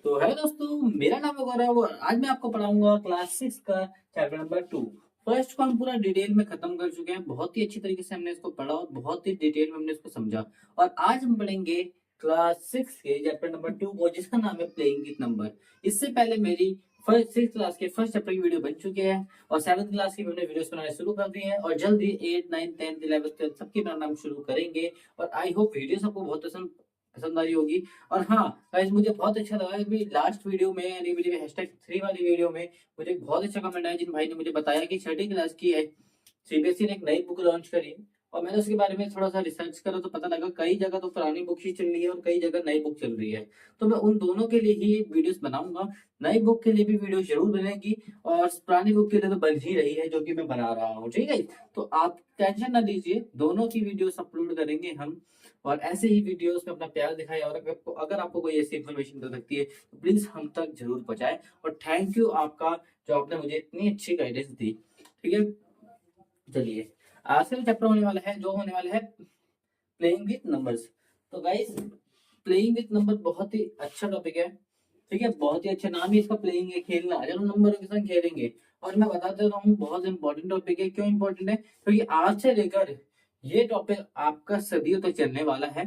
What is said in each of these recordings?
तो हेलो दोस्तों, मेरा नाम है गौरव और आज मैं आपको पढ़ाऊंगा क्लास 6 का चैप्टर नंबर 2। फर्स्ट को हम पूरा डिटेल में खत्म कर चुके हैं। बहुत ही अच्छी तरीके से हमने इसको पढ़ा और बहुत ही डिटेल में हमने इसको समझा। और आज हम पढ़ेंगे क्लास 6 के चैप्टर नंबर 2 को, जिसका नाम है प्लेइंग विद नंबर। इससे पहले मेरी फर्स्ट 6 क्लास के फर्स्ट चैप्टर की वीडियो बन चुकी है और 7th क्लास की हमने वीडियोस बनाने शुरू कर दी है और जल्द ही 8, 9, 10, 11, 12 सबकी बनाना हम शुरू करेंगे। और आई होप वीडियो आपको बहुत पसंद आई होगी। और हाँ गाइस, मुझे बहुत अच्छा लगा कि लास्ट वीडियो में यानी मेरी #3 वाली वीडियो में मुझे एक बहुत अच्छा कमेंट आया जिन भाई ने मुझे बताया कि छठी क्लास की है सीबीएसई ने एक नई बुक लॉन्च करी। और मैंने उसके बारे में थोड़ा सा रिसर्च करा तो पता लगा कई जगह तो पुरानी बुक ही चल रही है और कई जगह नई बुक चल रही है। तो मैं उन दोनों के लिए ही वीडियोस बनाऊंगा। नई बुक के लिए भी वीडियो जरूर बनेगी और पुरानी बुक के लिए तो बन ही रही है जो कि मैं बना रहा हूँ। ठीक है, तो आप टेंशन ना लीजिए, दोनों की वीडियोस अपलोड करेंगे हम। और ऐसे ही वीडियोस में अपना प्यार दिखाएं और अगर आपको कोई ऐसी इन्फॉर्मेशन मिल सकती है तो प्लीज हम तक जरूर पहुंचाएं। और थैंक यू आपका, जो आपने मुझे इतनी अच्छी गाइडेंस दी। ठीक है, चलिए आज का चैप्टर होने वाला है जो होने वाला है प्लेइंग विथ नंबर्स। तो गाइस, प्लेइंग विथ नंबर बहुत ही अच्छा टॉपिक है। ठीक है, बहुत ही अच्छा नाम ही इसका प्लेइंग है, खेलना। चलो नंबरों के साथ खेलेंगे। और मैं बता देता हूँ बहुत इंपॉर्टेंट टॉपिक है। क्यों इंपॉर्टेंट है? क्योंकि आज से लेकर ये टॉपिक आपका सदियों तक चलने वाला है।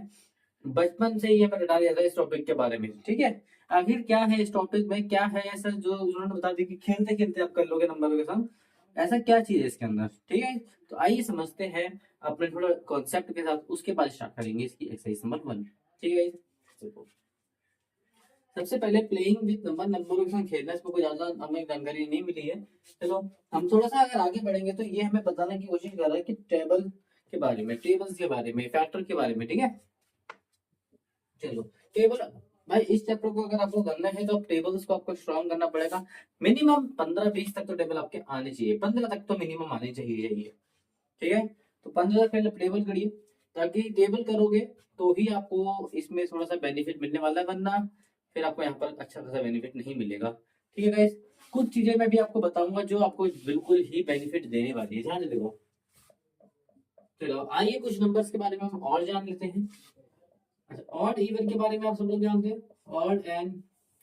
बचपन से ही हमें रटा दिया था इस टॉपिक के बारे में। ठीक है, आखिर क्या है इस टॉपिक में, क्या है ऐसा जो उन्होंने बता दिया कि खेलते खेलते आप कर लोगे नंबरों के साथ। ऐसा क्या चीज है इसके अंदर? ठीक है, तो आइए समझते हैं अपने थोड़ा कॉन्सेप्ट के साथ। उसके बाद स्टार्ट करेंगे इसकी एक्सरसाइज नंबर 1। ठीक है, सबसे पहले प्लेइंग विद नंबर, नंबरों के साथ खेलना। इसमें कोई ज्यादा हमें जानकारी नहीं मिली है। चलो हम थोड़ा सा अगर आगे बढ़ेंगे तो ये हमें बताने की कोशिश कर रहा है कि टेबल के बारे में, टेबल्स के बारे में, फैक्टर के बारे में। ठीक है, चलो टेबल। भाई इस चैप्टर को अगर आपको करना है तो आप टेबल्स को आपको स्ट्रॉन्ग करना पड़ेगा। मिनिमम 15-20 तक तो टेबल आपके आने चाहिए, 15 तक तो मिनिमम आने चाहिए। ठीक है, तो 15 पहले टेबल करिए, ताकि टेबल करोगे तो ही आपको इसमें थोड़ा सा बेनिफिट मिलने वाला है, वरना फिर आपको यहाँ पर अच्छा खासा बेनिफिट नहीं मिलेगा। ठीक है गाइस, कुछ चीजें मैं भी आपको बताऊंगा जो आपको बिल्कुल ही बेनिफिट देने वाली है, ध्यान से देखो। चलो आइए कुछ नंबर्स के बारे में हम और जान लेते हैं। अच्छा, ऑड इवन के बारे में आप सब लोग जानते हैं, ऑड एंड,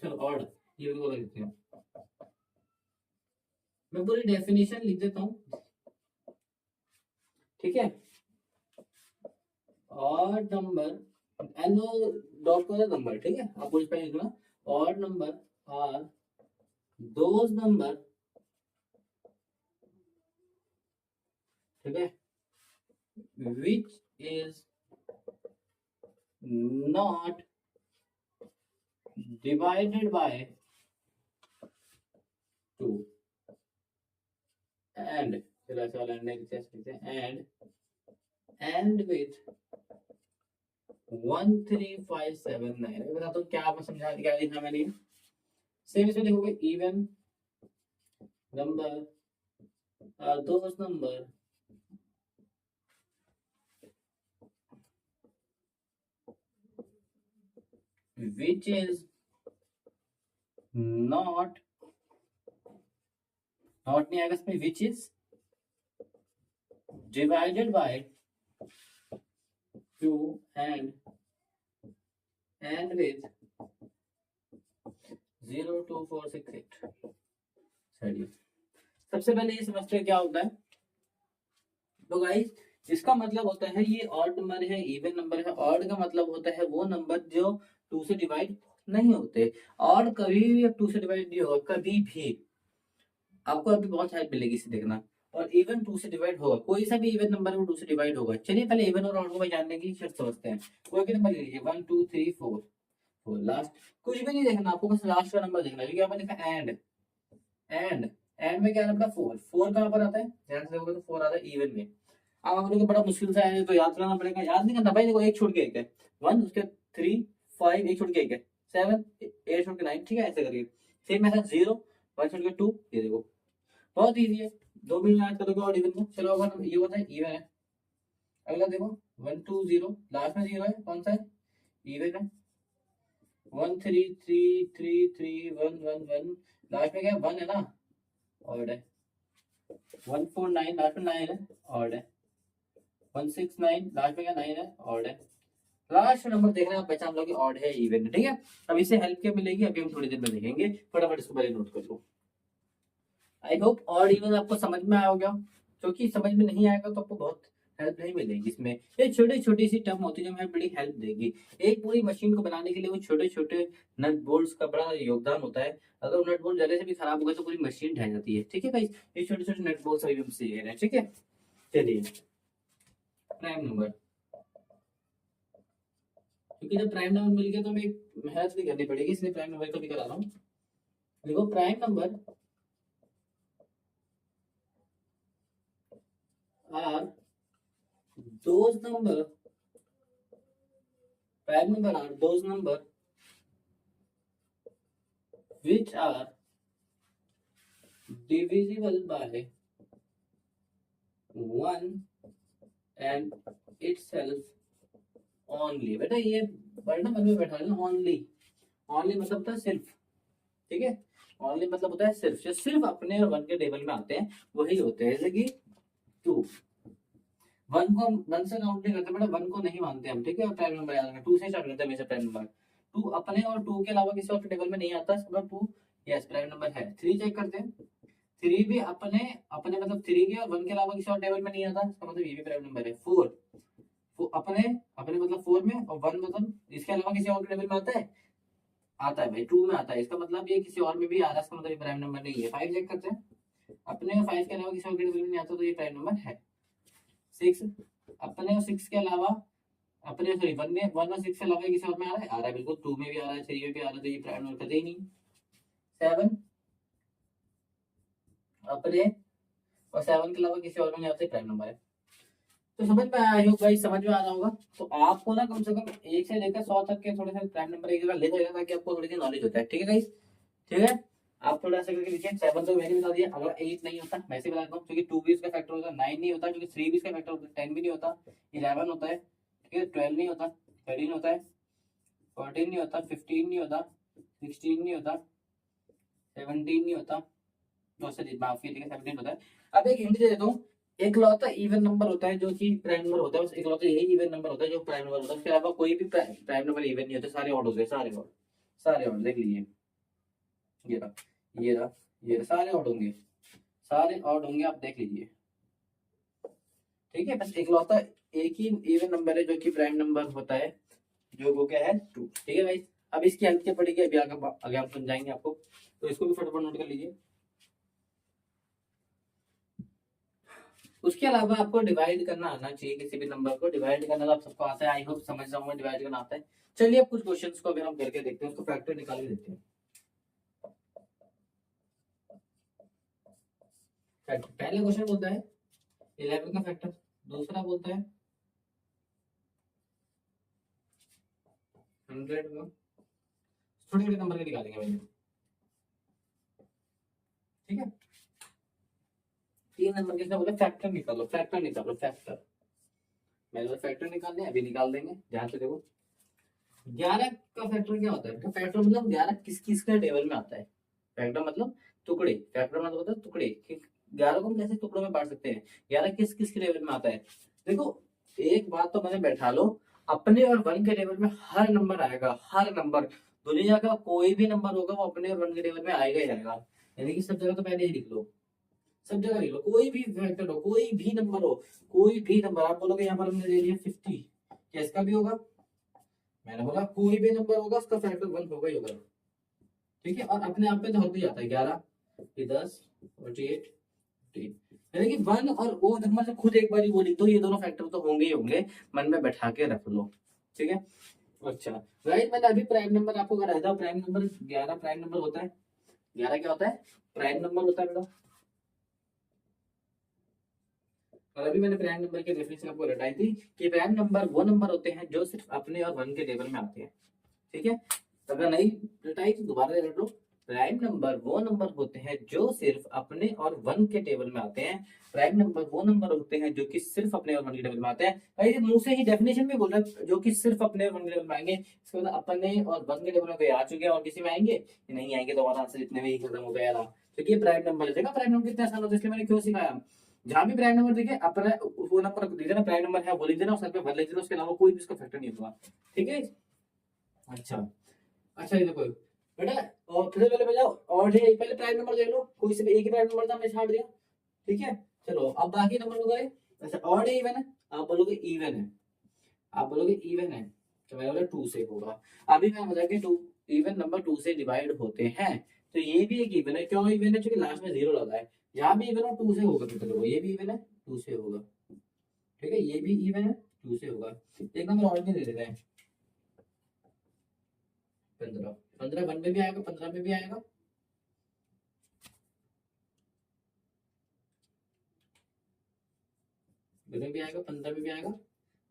चलो ऑड इवन को लिखते हैं। मैं पूरी डेफिनेशन लिख देता हूँ। ठीक है, ऑड नंबर एनो डॉट को नंबर। ठीक है, आप पूरी पे लिखना, odd number are those number. ठीक है, which is not divided by 2 and, चलो ऐसा वाला एंड विथ 13579। अभी बताता हूँ क्या मैं समझा, क्या लिखा मैंने। सेम इसमें लिखोगे even number are those number which is not, not नहीं आएगा इसमें, which is divided by 2 and with 02468। चलिए सबसे पहले ये समझते हैं क्या होता है। तो गाइस, इसका मतलब होता है ये ऑड नंबर है, इवन नंबर है। ऑड का मतलब होता है वो नंबर जो 2 से डिवाइड नहीं होते। ऑड कभी भी 2 से डिवाइड नहीं होगा, कभी भी। आपको अभी बहुत हेल्प मिलेगी इसे देखना। और इवन 2 से डिवाइड होगा, कोई सा भी इवन नंबर वो 2 से डिवाइड होगा। चलिए पहले इवन और ऑड को जानने की शर्त समझते हैं। कोई भी नंबर ले लीजिए, 1 2 3 4 4 लास्ट, कुछ भी नहीं देखना आपको, बस लास्ट का नंबर देखना है। क्योंकि आपने लिखा एंड एंड में क्या आता है? 4 4 कहाँ पर आता है? ध्यान से देखोगे तो 4 आता है इवन में। अब हम लोग को बड़ा मुश्किल से है तो याद करना पड़ेगा। याद नहीं करना भाई, देखो एक छोड़ के एक है, 1 उसके 3 5, एक छोड़ के एक है 7, 8 छोड़ के 9। ठीक है, ऐसे करिए। सेम ऐसा 0 1 छोड़ के 2, ये देखो बहुत इजी है। 2 मिनट याद करोगे और इवन को। चलो अगर ये होता है इवन है, अगला देखो 1 2 0, लास्ट में 0 है, कौन सा है? इवन है। 1 3 3 3 3 1 1 1, लास्ट में क्या है? 1 है ना, ऑड है। 1 4 9, लास्ट में 9 है, ऑड है। 1 6 9, लास्ट में क्या? 9 है, ऑड है। लास्ट नंबर देखना है, आप पहचान लो कि ऑड है इवन है, ठीक है। अब इसे हेल्प क्या मिलेगी अभी हम थोड़ी देर में देखेंगे, फटाफट इसको पहले नोट कर लो। आई होप ऑड इवन आपको समझ में आया होगा, क्योंकि समझ में नहीं आएगा तो आपको बहुत हेल्प नहीं मिलेगी इसमें। ये छोटी छोटी सी टर्म होती है जो हमें बड़ी हेल्प देगी। एक पूरी मशीन को बनाने के लिए वो छोटे छोटे नट बोल्ट्स का बड़ा योगदान होता है। अगर वो नट बोल्ट जल्दी से भी खराब होगा तो पूरी मशीन ढह जाती है, ठीक है भाई। ये छोटे छोटे नट बोल्ट्स अभी हम सीख रहे हैं, ठीक है। चलिए प्राइम नंबर, क्योंकि जब प्राइम नंबर मिल गया तो हमें मेहनत भी करनी पड़ेगी, इसलिए प्राइम नंबर को भी करा रहा हूँ। देखो prime number are those number, prime number are those number which are divisible by 1 and itself only। बेटा ये पढ़ना मन में बैठा लेना, only, only मतलब होता है सिर्फ, ठीक है। only मतलब होता है सिर्फ, जो सिर्फ अपने और वन के टेबल में आते हैं वही होते हैं। जैसे कि 2, वन को वन से काउंट नहीं करते बेटा, वन को नहीं मानते हम, ठीक है। और प्राइम नंबर याद रखना, 2 से स्टार्ट करते हैं हमेशा प्राइम नंबर। 2 अपने और 2 के अलावा किसी और के टेबल में नहीं आता, मतलब 2 यस प्राइम नंबर है। 3 चेक करते हैं, 3 भी अपने अपने मतलब 3 के और 1 के अलावा किसी और टेबल में नहीं आता, इसका मतलब ये भी प्राइम नंबर है। 4 अपने अपने मतलब 4 में, और 1 मतलब इसके अलावा किसी और के टेबल में आता है, आता है भाई 2 में आता है, इसका मतलब ये किसी और में भी आ रहा है, इसका मतलब ये प्राइम नंबर नहीं है। 5 चेक करते हैं, अपने और 5 के अलावा किसी और के टेबल में नहीं आता, तो ये प्राइम नंबर है। 6 अपने और 6 के अलावा, अपने सॉरी 1 में 1 और 6 के अलावा किसी और में आ रहा है बिल्कुल, 2 में भी आ रहा है, 3 में भी आ रहा है, तो ये प्राइम नंबर कतई नहीं। 7 अपने और 7 के अलावा किसी और में नहीं आता, प्राइम नंबर है। तो समझ में आया हो भाई, समझ में आ रहा होगा। तो आपको ना कम से कम 1 से लेकर 100 तक के थोड़े से प्राइम नंबर एक जगह ले जाएगा, ताकि आपको थोड़ी सी नॉलेज होता है, ठीक है गाइस, ठीक है। आप थोड़ा सा करके देखिए, 7 तो मैंने बता दिया, अगर 8 नहीं होता मैं से बता दूं, क्योंकि 2 भी इसका फैक्टर होता है, 9 नहीं होता, क्योंकि 3 भी इसका फैक्टर होता है, 10 भी नहीं होता, 11 होता है, ठीक है, 12 नहीं होता, 13 होता है, 14 नहीं होता, 15 नहीं होता, 16 नहीं होता, 17 नहीं होता, माफ कीजिएगा 17 होता है। अब एक हिंट दे देता हूँ, एकलौता इवन नंबर होता है जो कि प्राइम नंबर होता है, बस एकलौता यही इवन नंबर होता है जो प्राइम नंबर होता है, उसके अलावा कोई भी प्राइम नंबर इवन नहीं होता, सारे ऑड होते हैं, सारे ऑड, सारे ऑड देख लीजिए, ये रहा, ये रहा, ये रहा, सारे ऑड होंगे, सारे ऑड होंगे, आप देख लीजिए, ठीक है। बस एकलौता एक ही इवन नंबर है जो कि प्राइम नंबर होता है, जो वो क्या है 2, ठीक है भाई। अब इसकी हेल्प क्या पड़ेगी अभी आगे आप समझाएंगे आपको, तो इसको भी फटाफट नोट कर लीजिए। उसके अलावा आपको डिवाइड करना आना चाहिए, किसी भी नंबर को डिवाइड करना तो आप सबको आता है, आई होप समझ जाऊंगा डिवाइड करना आता है। चलिए अब कुछ क्वेश्चंस को अगर हम करके देखते हैं, उसको फैक्टर निकाल के देखते हैं। पहला क्वेश्चन बोलता है 11 का फैक्टर, दूसरा बोलता है 100 का, छोटे छोटे नंबर के निकालेंगे पहले, ठीक है। 3 नंबर के बोला फैक्टर निकालो, फैक्टर निकालो, फैक्टर, मैंने फैक्टर निकालने अभी निकाल देंगे, ध्यान से देखो। 11 का फैक्टर क्या होता है, तो फैक्टर मतलब 11 किस किस के टेबल में आता है, फैक्टर मतलब टुकड़े, फैक्टर मतलब होता है टुकड़े, 11 को हम कैसे टुकड़ों में बांट सकते हैं, 11 किस किस के टेबल में आता है। देखो एक बात तो मैंने बैठा लो, अपने और वन के टेबल में हर नंबर आएगा, हर नंबर, दुनिया का कोई भी नंबर होगा वो अपने और वन के टेबल में आएगा ही आएगा, यानी कि सब जगह तो पहले ही लिख लो, सब जगह लिख लो, कोई भी फैक्टर हो, कोई भी नंबर हो, कोई भी नंबर, आप बोलोगे यहाँ पर हमने ले लिया 50, क्या इसका भी होगा, मैंने बोला कोई भी नंबर होगा उसका फैक्टर 1 होगा ही होगा, ठीक है। और अपने आप में तो होता ही जाता है, 11, 10, 48, 50, यानी कि 1 और वो नंबर से खुद एक बार ही वो लिख दो, ये दोनों फैक्टर तो होंगे ही होंगे, मन में बैठा के रख लो, ठीक है। अच्छा राइट, मैंने अभी प्राइम नंबर आपको कराया था, प्राइम नंबर 11 प्राइम नंबर होता है, 11 क्या होता है, प्राइम नंबर होता है बेटा। और अभी मैंने प्राइम नंबर की डेफिनेशन आपको बताई थी कि प्राइम नंबर वो नंबर होते हैं जो सिर्फ अपने और वन के टेबल में आते हैं, ठीक है। अगर नहीं रटाई तो दोबारा रट लो, प्राइम नंबर वो नंबर होते हैं जो सिर्फ अपने और वन के टेबल में आते हैं, प्राइम नंबर वो नंबर होते हैं जो कि सिर्फ अपने और वन के टेबल में आते हैं। भाई मुंह से ही डेफिनेशन में बोल रहा है जो कि सिर्फ अपने और वन के टेबल में आएंगे, इसके मतलब अपने और वन के टेबल में कोई आ चुके हैं और किसी में आएंगे, नहीं आएंगे, तो हमारा आंसर इतने में ही खत्म हो गया था, क्योंकि प्राइम नंबर जगह प्राइम नंबर कितना आसान होता है, इसलिए मैंने क्यों सिखाया, जहां भी प्राइम नंबर दिखे अपना वो नंबर लिख देना, प्राइम नंबर है वो लिख देना, उसके बाद लिख देना, उसके अलावा कोई भी इसका फैक्टर नहीं होगा। ठीक है। अच्छा, अच्छा ये देखो बेटा, और फिर पहले बजाओ, और है पहले प्राइम नंबर देख लो, कोई से भी एक ही प्राइम नंबर था हमने छाड़ दिया। ठीक है, चलो अब बाकी नंबर हो गए। अच्छा, ऑड है इवन है? आप बोलोगे इवन है, आप बोलोगे इवन है, तो मैंने बोला टू से होगा। अभी मैं बता कि टू, इवन नंबर टू से डिवाइड होते हैं, तो ये भी एक इवन है। क्यों इवन है? क्योंकि लास्ट में जीरो लगा है। जहां भी इवन हो टू से होगा, तो चलो ये भी इवन है, टू से होगा। ठीक है, ये भी इवन है, टू से होगा। एक नंबर और भी दे देते हैं, 15। 15 वन में भी आएगा, 15 में भी आएगा। में भी आएगा, 15 में भी आएगा।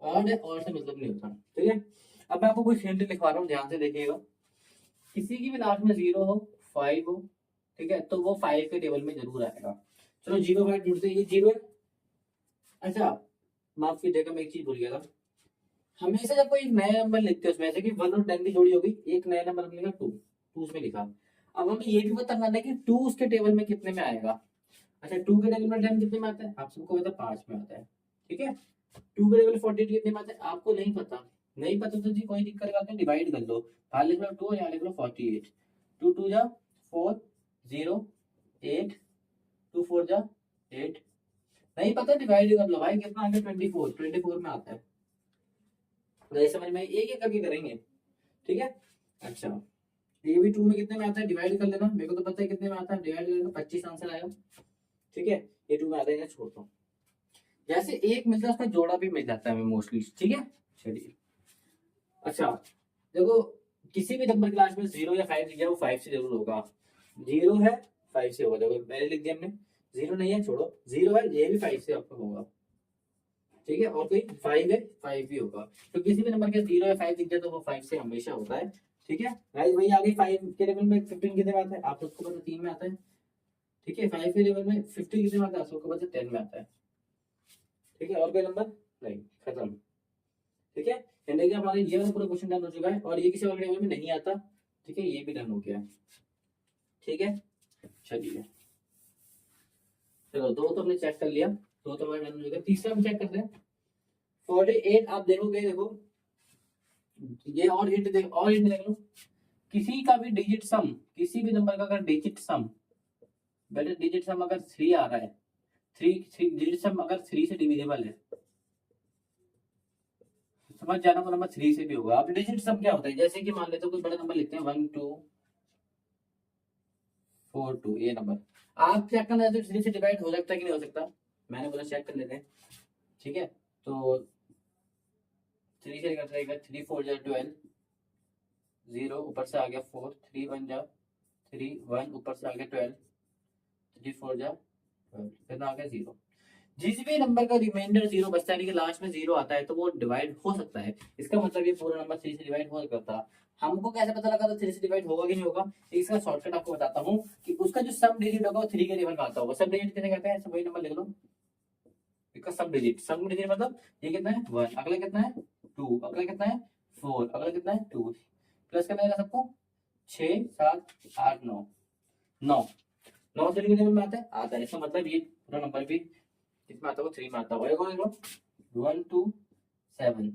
और है, और से मतलब नहीं होता। ठीक है, अब मैं आपको कुछ हिंट लिखवा रहा हूँ, ध्यान से देखिएगा। किसी की भी लास्ट में जीरो हो, फाइव हो, ठीक है, तो वो फाइव के टेबल में जरूर आएगा। चलो जीरो फाइव जुड़ते, ये जीरो है। अच्छा, माफ कीजिएगा, मैं एक चीज भूल गया था। हमेशा जब कोई नया नंबर लिखते हैं, उसमें ऐसे कि 1 और 10 की जोड़ी होगी, एक नया नंबर हमने लिखा 2, 2 उसमें लिखा। अब हमें ये भी पता करना है कि 2 उसके टेबल में कितने में आएगा। अच्छा, 2 के टेबल में 10 कितने में आता है? आप सबको पता है 5 में आता है। ठीक है, 2 के टेबल 48 कितने में आता है? आपको नहीं पता। नहीं पता तो जी कोई दिक्कत नहीं, डिवाइड कर लो। बाहर लिख लो 2, यहाँ लिख लो 48। 2 2 जा 4, 0 8, 2 4 जा 8। नहीं पता, डिवाइड कर लो भाई, कितना आ गया? 24, 24 में आता है। तो समझ में एक एक करके करेंगे। ठीक है। अच्छा, ये भी 2 में कितने में आता है? डिवाइड कर लेना, मेरे को तो पता है कितने में आता है, डिवाइड कर लेना, 25 आंसर आएगा। ठीक है, ये 2 में आता है, छोड़ दो। जैसे एक मिलता है उसका जोड़ा भी मिल जाता है हमें मोस्टली। ठीक है, चलिए। अच्छा देखो, किसी भी नंबर क्लास में 0 या 5 दिया, वो 5 से जरूर होगा। 0 है, 5 से होगा। देखो पहले लिख दिया हमने, 0 नहीं है छोड़ो, 0 है, ये भी 5 से आपका होगा। ठीक है, और कोई 5 है, 5 भी होगा। तो किसी भी नंबर के 0 या 5 दिख जाए तो वो 5 से हमेशा होता है। ठीक है गाइस, वही आगे 5 के लेवल में 15 कितने में आता है? आप सबको पता 3 में आता है। ठीक है, 5 के लेवल में 50 कितने में आता है? आप सबको पता 10 में आता है। ठीक है, और कोई नंबर नहीं, खत्म। ठीक है, यानी कि हमारा ये वाला पूरा क्वेश्चन डन हो चुका है, और ये किसी और टेबल में नहीं आता। ठीक है, ये भी डन हो गया है। ठीक है, चलिए, चलो दो तो हमने चेक कर लिया, दो तो हमारा डन हो चुका है। तीसरा हम चेक करते हैं। 48 आप देखोगे, देखो ये, और हिंट देख, और हिंट देख लो। किसी का भी डिजिट सम, किसी भी नंबर का अगर डिजिट सम, बेटा डिजिट सम अगर 3 आ रहा है, 3 डिजिट सम अगर 3 से डिविजिबल है, समझ जाना, वो नंबर 3 से भी होगा। अब डिजिट सम क्या होता है? जैसे कि मान लेते हो कोई बड़ा नंबर लिखते हैं 1 2 4 2, ये नंबर आप चेक करना चाहते हो 3 से डिवाइड हो सकता है कि नहीं हो सकता? मैंने बोला चेक कर लेते हैं। ठीक है, तो 3 से करता है, 3 4 जा 12, 0 ऊपर से आ गया 4, 3 1 जा 3, 1 ऊपर से आ गया 12, 3 4 जा 12, कितना आ गया 0। जिस भी नंबर का रिमाइंडर 0 बचता है, यानी कि लास्ट में 0 आता है, तो वो डिवाइड हो सकता है। इसका मतलब ये पूरा नंबर 3 से डिवाइड हो सकता है। हमको कैसे पता लगा था 3 से डिवाइड होगा कि नहीं होगा? इसका शॉर्टकट आपको बताता हूँ कि उसका जो सब डिजिट होगा वो 3 के लेवल में आता होगा। सब डिजिट किसे कहते हैं? वही नंबर लिख लो, इसका सब डिजिट। सब डिजिट मतलब ये कितना है? 1, अगला कितना है? 2, अगला कितना है? 4, अगला कितना है? 2। प्लस करना है सबको, 6 7 8 9, 9 9 3 के लेवल में आता है, आता है। इसका मतलब ये पूरा नंबर भी किसमें आता होगा? 3 में आता होगा। एक और देखो, 1 2 7,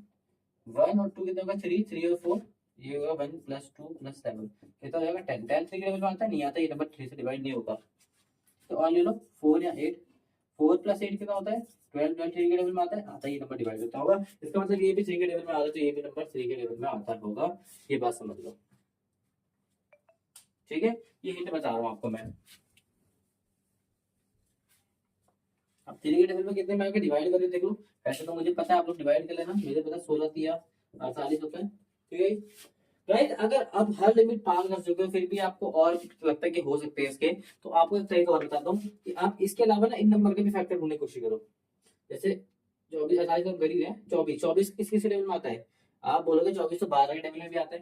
1 और 2 कितना होगा? 3, 3 और 4, ये होगा 1 प्लस 2 प्लस 7, कितना हो जाएगा? 10। 10 3 के लेवल में आता है, नहीं आता, ये नंबर 3 से डिवाइड नहीं होगा। तो और ले लो 4 या 8, 4 प्लस 8 कितना होता है? 12, 12 3 के लेवल में आता है, आता है, ये नंबर डिवाइड होता होगा। इसका मतलब ये भी 3 के लेवल में आता है, तो ये भी नंबर 3 के लेवल में आता होगा। ये बात समझ लो। ठीक है, ये हिंट बता रहा हूँ आपको मैं। अब 3 के टेबल में कितने में आके डिवाइड करके देख लो। वैसे तो मुझे पता है, आप लोग डिवाइड कर लेना, मुझे पता 16 तिया 48 होता है। ठीक है राइट। अगर अब हर लिमिट पार कर चुके हो, फिर भी आपको और लगता है कि हो सकते हैं इसके, तो आपको एक तरीका और बताता हूँ कि आप इसके अलावा ना इन नंबर के भी फैक्टर ढूंढने की कोशिश करो। जैसे 24 48 हम कर ही रहे हैं, 24 24 किस किस लेवल में आता है? आप बोलोगे 24 तो 12 के टेबल में भी आता है।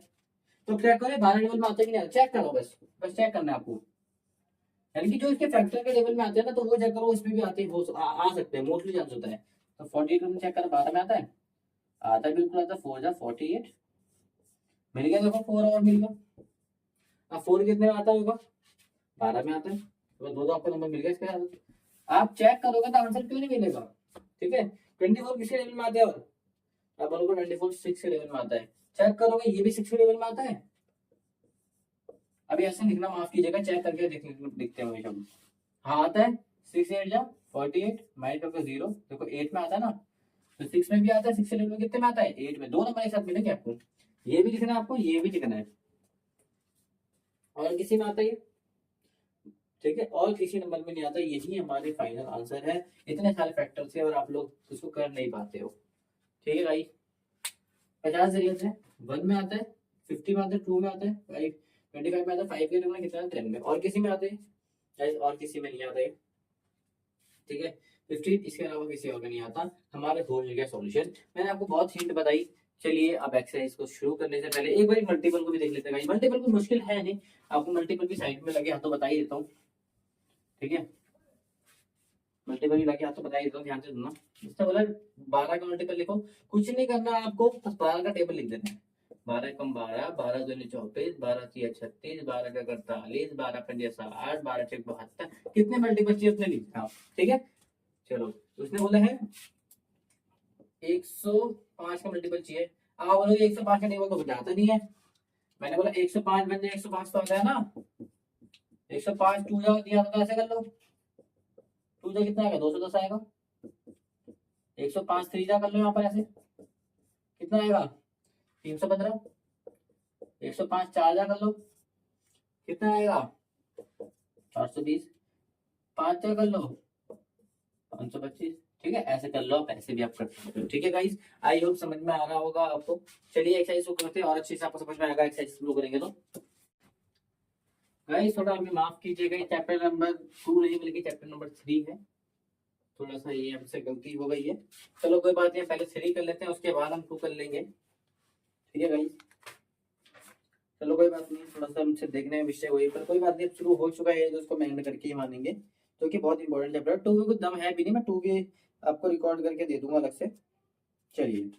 तो चेक करो 12 लेवल में आता है कि नहीं आता, चेक करो, बस बस चेक करना है आपको। यानी कि जो इसके फैक्टर के लेवल में आते हैं ना, तो वो चेक करो, इसमें भी आते हैं, आ सकते हैं, मोस्टली चांस होता है। तो 48 में चेक करो, 12 में आता है, आता है, बिल्कुल आता है। 4 जा 48, मिल गया, देखो 4 और मिल गया। अब 4 कितने में आता होगा? 12 में आता है, तो दो आपको नंबर मिल गया इसके साथ। आप चेक करोगे तो आंसर क्यों नहीं मिलेगा। ठीक है, 24 किसके लेवल में आता है, और आप बोलोगे 24 6 के लेवल में आता है, चेक करोगे ये भी 6 के लेवल में आता है। अभी ऐसे लिखना माफ कीजिएगा, चेक करके दिखते हैं हमेशा। हाँ आता है, 6 8 जा 48 माइनस करके 0, देखो 8 में आता है ना, तो 6 में भी आता है, 6 से लेवल में कितने में आता है, 8 में। दो नंबर एक साथ मिलेंगे आपको, ये भी लिखना है आपको, ये भी लिखना है, और किसी में आता है ये। ठीक है, और किसी नंबर में नहीं आता, यही हमारे फाइनल आंसर है। इतने सारे फैक्टर से और आप लोग उसको कर नहीं पाते हो। ठीक है भाई, 50 जरिए से 1 में आता है, 50 में आता है, 2 में आता है, 5 25 में आता है, 5 के लेवल में कितना है, 10 में। और किसी में आते हैं guys, और किसी में नहीं आता है। ठीक है, 15 इसके अलावा किसी और में नहीं आता। हमारा हो गया सॉल्यूशन, मैंने आपको बहुत हिंट बताई। चलिए अब एक्सरसाइज को शुरू करने से पहले एक बार मल्टीपल को भी देख लेते हैं। मल्टीपल को मुश्किल है नहीं, आपको मल्टीपल भी साइड में लगे हाथ तो बता ही देता हूँ। ठीक है, मल्टीपल भी लगे हाथ तो बता ही देता हूँ, ध्यान से सुनना। इससे बोला 12 का मल्टीपल लिखो, कुछ नहीं करना आपको, बस 12 का टेबल लिख देना है। 12 कम 12, 12 दूनी 24, 12 3 36, 12 का 48, 12 पंजे 60, 12 6 72, कितने मल्टीपल चाहिए उतने लिखना। ठीक है, चलो उसने बोला है 105 का मल्टीपल चाहिए। आप बोलोगे 105 का टेबल तो बताता नहीं है। मैंने बोला 105 बन जाए, 105 तो आता है ना, 105 टू जा दिया तो ऐसे कर लो, टू जा कितना आएगा, 210 आएगा। 105 थ्री जा कर लो यहाँ पर, ऐसे कितना आएगा, 315। 105 चार जा कर लो, कितना आएगा, 420। 5 जा कर लो, 525। ठीक है, ऐसे कर लो आप, ऐसे भी आप कर सकते हो। ठीक है गाइस, आई होप समझ में आ रहा होगा आपको। चलिए एक्सरसाइज को करते हैं और अच्छे से आपको समझ में आएगा एक्सरसाइज शुरू करेंगे तो। गाइस थोड़ा हमें माफ कीजिएगा, चैप्टर नंबर 2 नहीं बल्कि चैप्टर नंबर 3 है, थोड़ा सा ये हमसे गलती हो गई है। चलो कोई बात नहीं, पहले 3 कर लेते हैं, उसके बाद हम 2 कर लेंगे। ठीक है गाइस, चलो कोई बात नहीं, थोड़ा सा हमसे देखने में विषय वही, पर कोई बात नहीं, शुरू हो चुका है तो उसको मेहनत करके ही मानेंगे, क्योंकि बहुत इंपॉर्टेंट चैप्टर है। 2 में कुछ दम है भी नहीं, मैं 2 भी आपको रिकॉर्ड करके दे दूंगा अलग से। चलिए,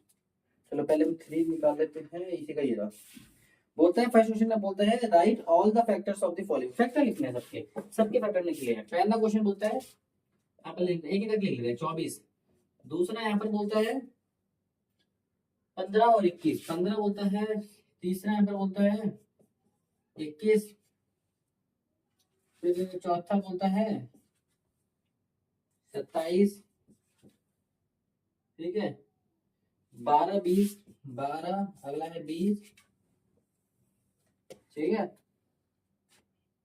चलो पहले हम 3 निकाल लेते हैं, इसी का ये रहा। बोलता है फर्स्ट क्वेश्चन में, बोलता है right all the factors of the following. Factor लिखने हैं सबके, सबके फैक्टर लिख लिए हैं। पहला क्वेश्चन बोलता है, आप एक एक लिख लेते हैं 24। दूसरा यहाँ पर बोलता है 15 और 21, 15 बोलता है। तीसरा यहाँ पर बोलता है 21, फिर चौथा बोलता है 27। ठीक है, 12 20, 12 अगला है 20। ठीक है,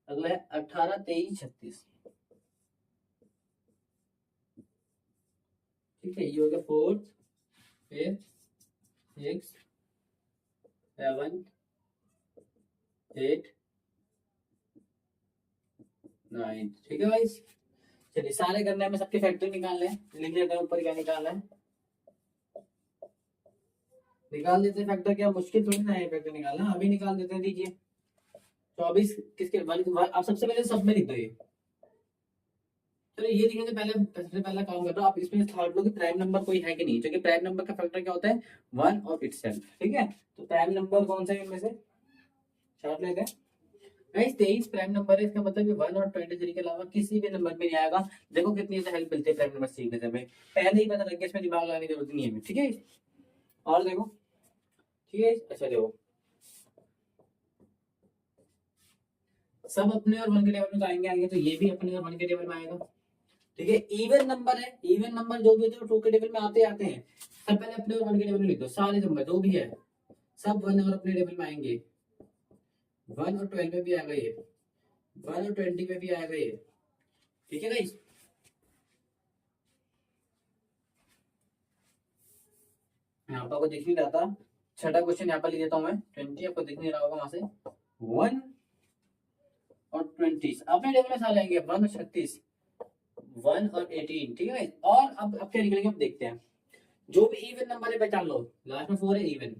अगला है 18 23 36। ठीक है, ये हो गया 4 5 6 7 8 9। ठीक है भाई, चलिए सारे करने में सबके फैक्टर निकालने हैं, लिख लेते हैं ऊपर क्या निकालना है, निकाल देते हैं फैक्टर। क्या मुश्किल थोड़ी ना है फैक्टर निकालना, अभी निकाल देते हैं। दीजिए 24 किसके आप सबसे पहले सब में लिख दो ये। चलो ये लिखने से पहले सबसे पहला काम कर दो आप, इसमें थर्ड लो कि प्राइम नंबर कोई है कि नहीं, क्योंकि प्राइम नंबर का फैक्टर क्या होता है, 1 और इटसेल्फ। ठीक है, तो प्राइम नंबर कौन सा है इनमें से, चार्ट लेते हैं। गाइस 23 प्राइम नंबर है, इसका मतलब ये 1 और 23 के अलावा किसी भी नंबर में नहीं आएगा। देखो कितनी हेल्प मिलती है प्राइम नंबर सीखने से, हमें पहले ही पता लग गया, इसमें दिमाग लगाने की जरूरत नहीं है हमें। ठीक है, और देखो, ठीक है अच्छा देखो, सब अपने और 1 के टेबल में आएंगे आएंगे, तो ये भी अपने और 1 के टेबल में आएगा। ठीक है, इवन नंबर है, इवन नंबर जो भी होते हैं 2 के टेबल में आते आते हैं। सब पहले अपने और 1 के टेबल में लिख दो, सारे नंबर जो भी है सब 1 और अपने टेबल में आएंगे। 1 और 12 में भी आएगा ये, 1 और 20 में भी आएगा ये। ठीक है गाइस, यहाँ पर आपको दिख नहीं रहा था, छठा क्वेश्चन यहाँ पर लिख देता हूँ मैं, 20 आपको दिख नहीं रहा होगा वहां से। 1 और 20 अपने टेबल में सारे आएंगे, 1 और 36, 1 और 18। ठीक है, और अब क्या निकलेंगे, अब देखते हैं। जो भी इवन नंबर है पहचान लो, लास्ट में 4 है इवन,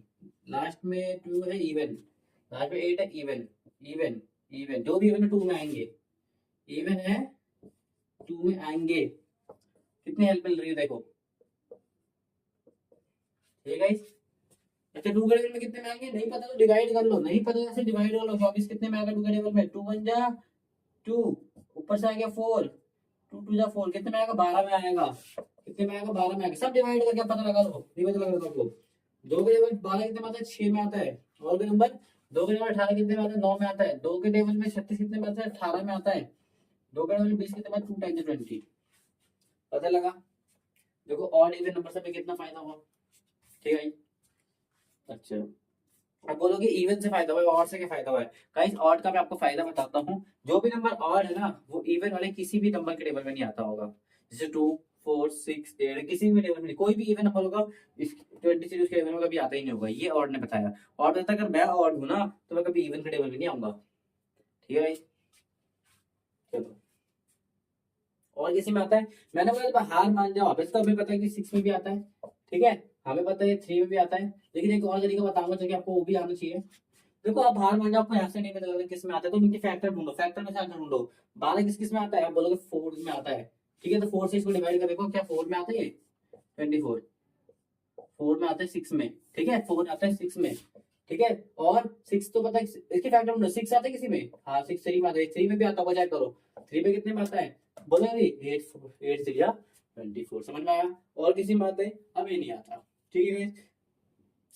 लास्ट में 2 है इवन, लास्ट में 8 है इवन, इवन इवन, जो भी इवन है 2 में आएंगे, इवन है 2 में आएंगे। कितनी हेल्प मिल रही है देखो। ठीक है गाइस, अच्छा 2 के टेबल में कितने में आएंगे नहीं पता तो डिवाइड कर लो, नहीं पता जैसे डिवाइड कर लो। 24 कितने में आएगा 2 के टेबल में, 2 1 जा 2, ऊपर से आ गया 4, 2 टू जा 4 कितने में आएगा, 12 में आएगा। कितने में आएगा, 12 में आएगा। सब डिवाइड करके पता लगा लो, नहीं पता लगा आपको। 2 के टेबल 12 कितने में आता है, 6 में आता है। और भी नंबर, 2 के टेबल 18 कितने में आता है, 9 में आता है। 2 के टेबल में 36 कितने में आता है, 18 में आता है। 2 के टेबल में 20 कितने में, 2 टाइम्स 20। पता लगा। देखो ऑड इवन नंबर से कितना फायदा हुआ, ठीक है। अच्छा, अब बोलोगे इवन से फायदा हुआ है, ऑड से क्या फायदा हुआ है। गाइस ऑड का मैं आपको फायदा बताता हूँ। जो भी नंबर ऑड है ना, वो इवन वाले किसी भी नंबर के टेबल में नहीं आता होगा। जैसे 2, 4, 6, 8 किसी भी टेबल में नहीं, कोई भी इवन नंबर होगा इस 23 उसके टेबल में कभी आता ही नहीं होगा। ये ऑड ने बताया। ऑड बताता अगर मैं ऑड हूँ ना, तो मैं कभी इवन के टेबल में नहीं आऊंगा, ठीक है भाई। चलो, और किसी में आता है, मैंने बोला हार मान जाओ। वैसे तो हमें पता है कि 6 में भी आता है, ठीक है। हमें पता है 3 में भी आता है, लेकिन एक और तरीका बताऊंगा जो कि आपको वो भी आना चाहिए। देखो आप हार मान जाओ, आपको यहाँ से नहीं पता लगा किस में आता है, तो इनके फैक्टर ढूंढो। फैक्टर में से आंसर ढूंढो। 12 किस किस में आता है, आप बोलोगे 4 में आता है, ठीक है। तो 4 से इसको डिवाइड कर देखो, क्या 4 में आता है ये 24। 4 में आता है 6 में, ठीक है। 4 आता है 6 में, ठीक है। और 6 तो पता है इसके फैक्टर ढूंढो। 6 आता है किसी में, हाँ 6 3 में आता है। 3 में भी आता होगा, चेक करो। 3 में कितने में आता है, बोले अभी 8 3 24। समझ में आया। और किसी में आता है, अभी नहीं आता, ठीक है।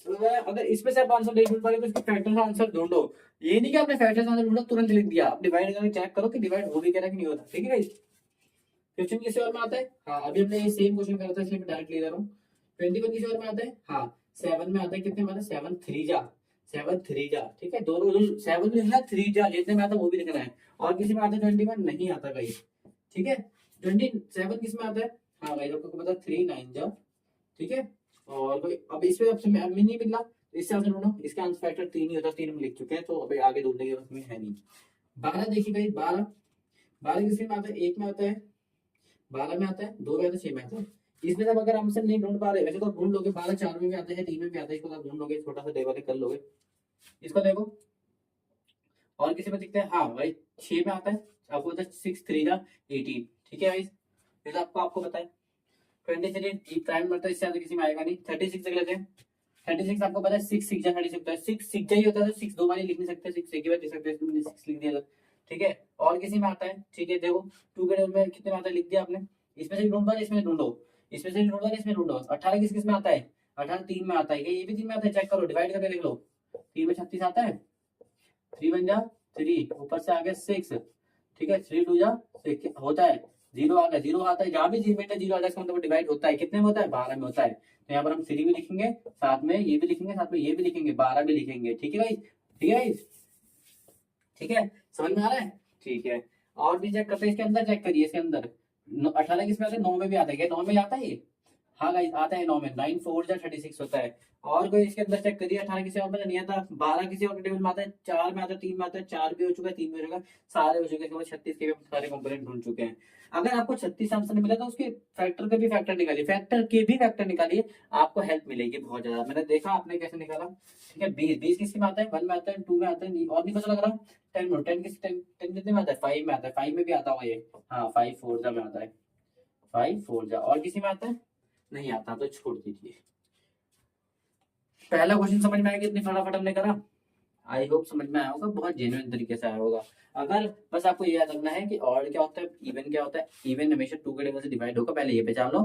तो अगर इसमें से आप आंसर नहीं ढूंढ पा रहे तो इसके फैक्टर का आंसर ढूंढो। ये नहीं कि आपने फैक्टर का आंसर ढूंढा तुरंत लिख दिया, आप डिवाइड करके चेक करो कि डिवाइड हो भी कह रहा है कि नहीं होता, ठीक है। क्वेश्चन किसी और में आता है, हाँ अभी हमने ये सेम क्वेश्चन करा था इसलिए मैं डायरेक्ट ले रहा हूँ। 21 किसी और में आता है, हाँ 7 में आता है। कितने में आता है, 7 3 जा, 7 3 जा, ठीक है। दोनों 7 भी लिखना है, 3 जा जितने में आता है वो भी लिखना है। और किसी में आता है 21 नहीं आता भाई, ठीक है। 27 किस में आता है, हाँ भाई आपको पता है 3 9 जा, ठीक है। और कोई अब इसमें अब नहीं मिला तो इससे आंसर ढूंढो। इसका आंसर फैक्टर 3 ही होता है, 3 हम लिख चुके हैं, तो अभी आगे ढूंढने की उसमें है नहीं। 12 देखिए भाई, 12 12 किस में आता है, 1 में आता है, 12 में आता है, 2 में आता है, 6 में आता है। इसमें से अगर आंसर नहीं ढूंढ पा रहे, वैसे तो ढूंढ लोगे। 12 4 में भी आता है, 3 में भी आता है, इसको आप ढूंढ लोगे, छोटा सा टेबल कर लोगे। इसको देखो, और किसी में दिखता है, हाँ भाई 6 में आता है। आपको पता है 6 3 जा 18, ठीक है भाई। ये तो आपको आपको पता है। 23 प्राइम नंबर, इससे ज्यादा किसी में आएगा नहीं। 36 देख लेते हैं। 36 आपको पता है 6 6 जा 36 होता है। 6 6 जा ही होता है, तो 6 दो बार लिख नहीं सकते, 6 एक ही बार लिख सकते हैं, 6 लिख दिया तो, ठीक है। और किसी में आता है, ठीक है। देखो 2 के टेबल में कितने में आता है, लिख दिया आपने। इसमें से ढूंढ पा रहे, इसमें से ढूंढो। इसमें से ढूंढ पा रहे, इसमें ढूंढो। 18 किस किस में आता है, 18 3 में आता है। ये भी 3 में आता है, चेक करो, डिवाइड करके लिख लो। 3 में 36 आता है, 3 बन जा 3, ऊपर से आ गया 6, ठीक है। 3 2 जा 6 होता है। 0 आ गया, 0 आता है, जहां भी 0 बेटा 0 आ जाए इसका मतलब डिवाइड होता है। कितने में होता है, 12 में होता है। तो यहाँ पर हम 3 भी लिखेंगे, साथ में ये भी लिखेंगे, साथ में ये भी लिखेंगे, 12 भी लिखेंगे, ठीक है भाई, ठीक है भाई, ठीक है। समझ में आ रहा है, ठीक है। और भी चेक करते हैं, इसके अंदर चेक करिए, इसके अंदर 18 किसमें आता है, 9 में भी आता है क्या, 9 में आता है ये, हाँ गाइस आता है 9 में। 9 4 जा 36 होता है। और कोई इसके अंदर चेक करिए, 18 किसी और में नहीं आता। 12 किसी और के टेबल में आता है, 4 में आता है, 3 में आता है। 4 भी हो चुका है, 3 भी हो चुका है, सारे हो चुके हैं। 36 के भी सारे कंपोनेंट ढूंढ चुके हैं। अगर आपको 36 आंसर नहीं मिला तो उसके फैक्टर के भी फैक्टर निकालिए, फैक्टर के भी फैक्टर निकालिए, आपको हेल्प मिलेगी बहुत ज्यादा। मैंने देखा आपने कैसे निकाला, ठीक है। 20 20 किसके में आता है, 1 में आता है, 2 में आता है, और नहीं पता लग रहा। 10 में 10 किस 10 10 कितने में आता है, 5 में आता है। 5 में भी आता होगा ये, हाँ 5 4 जा में आता है, 5 4 जा। और किसी में आता है, नहीं आता तो छोड़ दीजिए। पहला क्वेश्चन समझ में आया कि इतनी फटाफट हमने करा। आई होप समझ में आया होगा, बहुत जेन्युइन तरीके से आया होगा। अगर बस आपको ये याद रखना है कि ऑड क्या होता है, इवन क्या होता है। इवन हमेशा 2 के टेबल से डिवाइड होगा, पहले ये पहचान लो।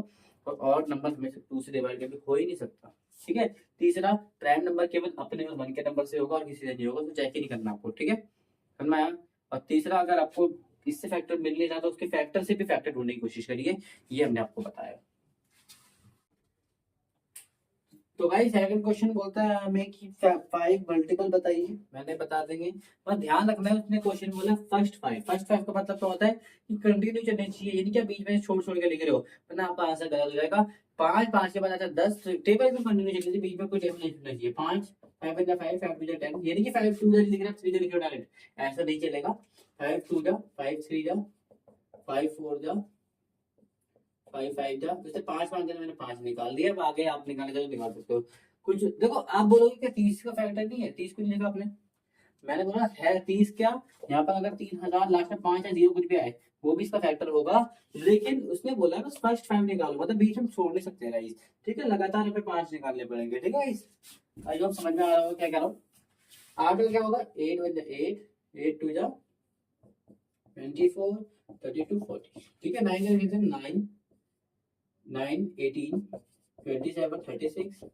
और ऑड नंबर हमेशा 2 से डिवाइड कभी हो ही नहीं सकता, ठीक है। तीसरा, प्राइम नंबर केवल अपने और 1 के नंबर से होगा और किसी से नहीं होगा, तो चेक ही नहीं करना आपको, ठीक है। समझ में आया। और तीसरा, अगर आपको इससे फैक्टर मिल नहीं रहा तो उसके फैक्टर से भी फैक्टर ढूंढने की कोशिश करिए, ये हमने आपको बताया। तो भाई सेकंड क्वेश्चन बोलता है हमें कि 5 मल्टीपल बताइए, मैंने बता देंगे। पर ध्यान रखना है, उसने क्वेश्चन बोला फर्स्ट 5 का मतलब क्या होता है कि कंटिन्यू चलनी चाहिए, यानी कि बीच में छोड़ छोड़ के लिख रहे हो, वरना आपका आंसर गलत हो जाएगा। 5 5 के बाद आता है 10, टेबल में कंटिन्यू चलनी चाहिए, बीच में कोई टेबल नहीं छूटना चाहिए। 5 5 बन जा 5 5 बन जा 10, यानी कि 5 2 लिख रहा है, 3 लिख रहा है डायरेक्ट, ऐसा नहीं चलेगा। 5 2 जा 5 3 जा 5 4 जा 5 5 जा, जैसे 5 5 मैंने 5 निकाल दिया। अब आगे आप निकालने जाओ, निकाल सकते हो। कुछ देखो, आप बोलोगे कि 30 का फैक्टर नहीं है, 30 को नहीं लिखा आपने। मैंने बोला है 30 क्या, यहाँ पर अगर 3000 लास्ट में 5 या 0 कुछ भी आए, वो भी इसका फैक्टर होगा। लेकिन उसने बोला बस फर्स्ट 5 निकालो, मतलब बीच में छोड़ नहीं सकते गाइस, ठीक है। लगातार हमें 5 निकालने पड़ेंगे, ठीक है गाइस। आई होप समझ में आ रहा होगा क्या कह रहा हूँ। 8 का क्या होगा, 8 1 जा 8 8 2 जा 24, 32, 40। ठीक है, 9 9 9 18 27 36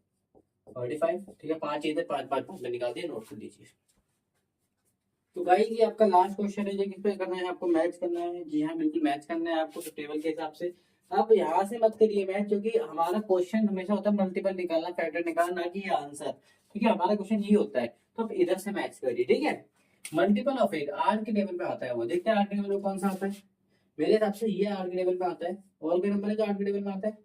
45। ठीक है, 5 इधर 5 5 5 में निकाल दिए, नोट कर लीजिए। तो गाइस ये आपका लास्ट क्वेश्चन है, जो किस पे करना है आपको, मैच करना है। जी हाँ, बिल्कुल मैच करना है आपको, तो टेबल के हिसाब से। आप यहाँ से मत करिए मैच, क्योंकि हमारा क्वेश्चन हमेशा होता है मल्टीपल निकालना, फैक्टर निकालना, ना कि आंसर। ठीक है, हमारा क्वेश्चन ये होता है, तो आप इधर से मैच करिए। ठीक है, मल्टीपल ऑफ 8 आर के टेबल पे आता है, वो देखते हैं आर के टेबल में कौन सा आता है। मेरे हिसाब से ये आर के टेबल पे आता है। और कोई नंबर है जो आर के टेबल में आता है?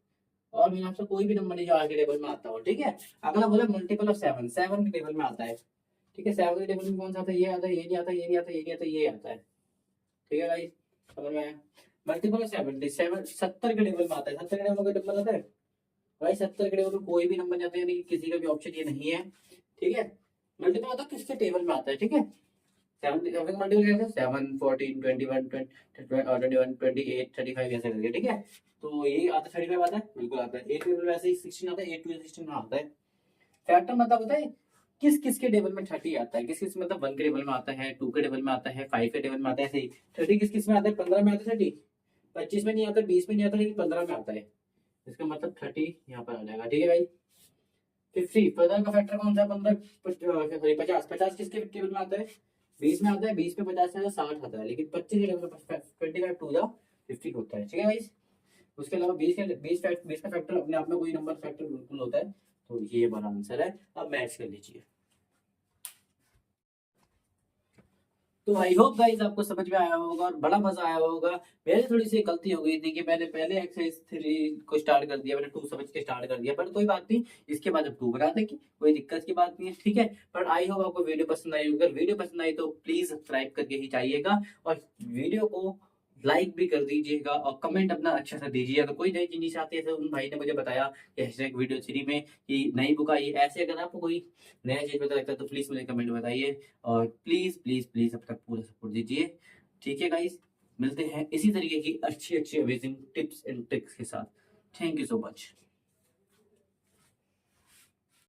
और मेरे हिसाब से कोई भी नंबर नहीं जो आर के टेबल में आता हो। ठीक है, अगला बोला मल्टीपल ऑफ 7, 7 के टेबल में आता है। ठीक है, 7 के टेबल में कौन सा आता है? ये आता है, ये नहीं आता, ये नहीं आता, ये नहीं आता, ये आता है। ठीक है भाई, समझ में आया? मल्टीपल ऑफ 70, 70 के टेबल में आता है। 70 के टेबल में कोई नंबर आता है भाई? 70 के टेबल में कोई भी नंबर नहीं आता है, यानी कि किसी का भी ऑप्शन ये नहीं है। ठीक है, मल्टीपल होता है किसके टेबल में आता है। ठीक है, 7 मल्टीपल करते हैं, 7 14 21 21 28 35 ऐसे करके। ठीक है, तो ये आता है, 35 आता है, बिल्कुल आता है। 8 टेबल में ऐसे ही 16 आता है, 8 टू 16 आता है। फैक्टर मतलब होता है किस किस के टेबल में 30 आता है, किस किस मतलब 1 के टेबल में आता है, 2 के टेबल में आता है, 5 के टेबल में आता है, ऐसे ही 30 किस किस में आता है? 15 में आता है 30, 25 में नहीं आता, 20 में नहीं आता, लेकिन 15 में आता है। इसका मतलब 30 यहाँ पर आ जाएगा। ठीक है भाई, 50 15 का फैक्टर कौन सा है? 15 सॉरी 50, 50 किसके टेबल में आता है? 20 में आता है, 20 में 50 से 60 आता है, लेकिन 25 के टेबल में 25 टू जा 50 होता है। ठीक है भाई, उसके अलावा 20 का फैक्टर अपने आप में कोई नंबर फैक्टर बिल्कुल होता है। तो ये हमारा आंसर है। अब मैच कर लीजिए। तो आई होप गाइस आपको समझ में आया होगा और बड़ा मजा आया होगा। मेरी थोड़ी सी गलती हो गई थी कि मैंने पहले एक्सरसाइज 3 को स्टार्ट कर दिया, मैंने 2 समझ के स्टार्ट कर दिया, पर कोई बात नहीं, इसके बाद अब 2 बना देंगे, कोई दिक्कत की बात नहीं है। ठीक है, पर आई होप आपको वीडियो पसंद आई होगी। अगर वीडियो पसंद आई तो प्लीज सब्सक्राइब करके ही जाइएगा, और वीडियो को लाइक भी कर दीजिएगा, और कमेंट अपना अच्छा सा दीजिएगा। तो कोई नई चीज आती है, जैसे उन भाई ने मुझे बताया कि हैशटैग वीडियो 3 में कि नई बुक आई है, ऐसे अगर आपको कोई नया चीज पता लगता है तो प्लीज मुझे कमेंट बताइए, और प्लीज प्लीज प्लीज अब तक पूरा सपोर्ट दीजिए। ठीक है गाइस, मिलते हैं इसी तरीके की अच्छी अच्छी अमेजिंग टिप्स एंड ट्रिक्स के साथ। Thank you so much.